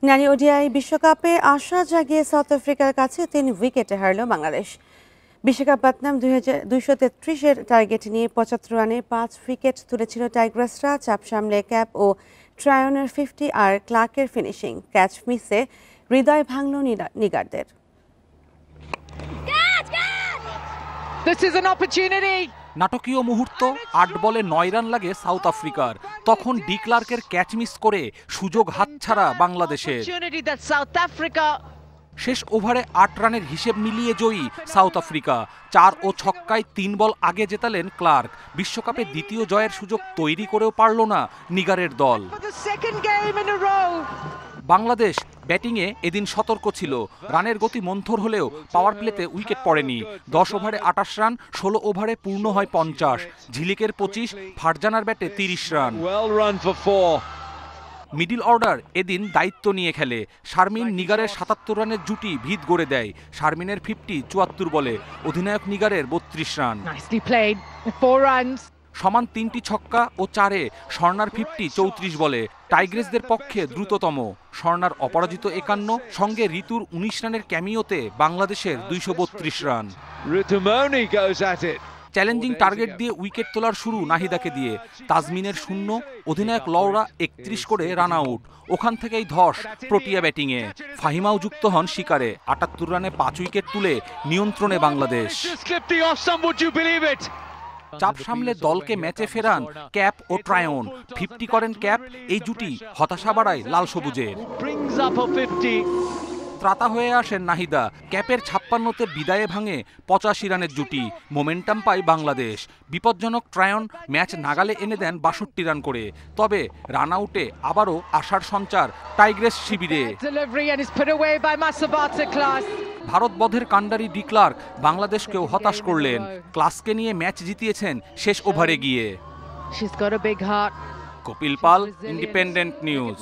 নারী ওডিআই বিশ্বকাপে আশা জাগিয়ে সাউথ আফ্রিকার কাছে ৩ উইকেটে হারল বাংলাদেশ। বিশ্বকাপ বাতনাম ২৩০-এর টার্গেট নিয়ে ৭৫ রানে ৫ উইকেট তুলেছিল টাইগ্রাসরা। চাপ সামলে ক্যাপ ও ট্রায়নের 50 আর ক্লার্কের ফিনিশিং ক্যাচ মিসে হৃদয় ভাঙল নিগারদের। নাটকীয় মুহূর্ত, ৮ বলে ৯ রান লাগে সাউথ আফ্রিকার। তখন ডি ক্লার্কের ক্যাচ মিস করে সুযোগ হাতছাড়া বাংলাদেশের। শেষ ওভারে ৮ রানের হিসেব মিলিয়ে জয়ী সাউথ আফ্রিকা। ৪ ও ছক্কায় ৩ বল আগে জেতালেন ক্লার্ক। বিশ্বকাপে দ্বিতীয় জয়ের সুযোগ তৈরি করেও পারল না নিগারের দল। বাংলাদেশ ব্যাটিংয়ে এদিন সতর্ক ছিল। রানের গতি মন্থর হলেও পাওয়ার প্লেতে উইকেট পড়েনি। ১০ ওভারে ২৮ রান, ১৬ ওভারে পূর্ণ হয় ৫০। ঝিলিকের ২৫, ফারজানার ব্যাটে ৩০ রান। মিডল অর্ডার এদিন দায়িত্ব নিয়ে খেলে। শারমিন নিগারের ৭৭ রানের জুটি ভিত গড়ে দেয়। শারমিনের 50 ৭৪ বলে, অধিনায়ক নিগারের ৩২ রান। সমান ৩টি ছক্কা ও ৪-এ স্বর্ণার 50 ৩৪ বলে। টাইগ্রেসদের পক্ষে দ্রুততম। স্বর্ণার অপরাজিত ৫১, সঙ্গে ঋতুর ১৯ রানের ক্যামিওতে বাংলাদেশের ২৩২ রান। চ্যালেঞ্জিং টার্গেট দিয়ে উইকেট তোলার শুরু নাহিদাকে দিয়ে। তাজমিনের ০, অধিনায়ক লওরা ৩১ করে রান আউট। ওখান থেকেই ধস প্রোটিয়া ব্যাটিংয়ে। ফাহিমাও যুক্ত হন শিকারে। ৭৮ রানে ৫ উইকেট তুলে নিয়ন্ত্রণে বাংলাদেশ। চাপ সামলে দলকে ম্যাচে ফেরান ক্যাপ ও ট্রায়ন। 50 করেন ক্যাপ। এই জুটি হতাশা বাড়ায় লাল সবুজের। ত্রাতা হয়ে আসেন নাহিদা। ক্যাপের ৫৬-তে বিদায়ে ভাঙে ৮৫ রানের জুটি। মোমেন্টাম পায় বাংলাদেশ। বিপজ্জনক ট্রায়ন ম্যাচ নাগালে এনে দেন ৬২ রান করে। তবে রান আউটে আবারও আশার সঞ্চার টাইগ্রেস শিবিরে। ভারত বধের কাণ্ডারি ডি ক্লার্ক বাংলাদেশকেও হতাশ করলেন। ক্লাসকে নিয়ে ম্যাচ জিতিয়েছেন শেষ ওভারে গিয়ে। কপিল পাল, ইন্ডিপেন্ডেন্ট নিউজ।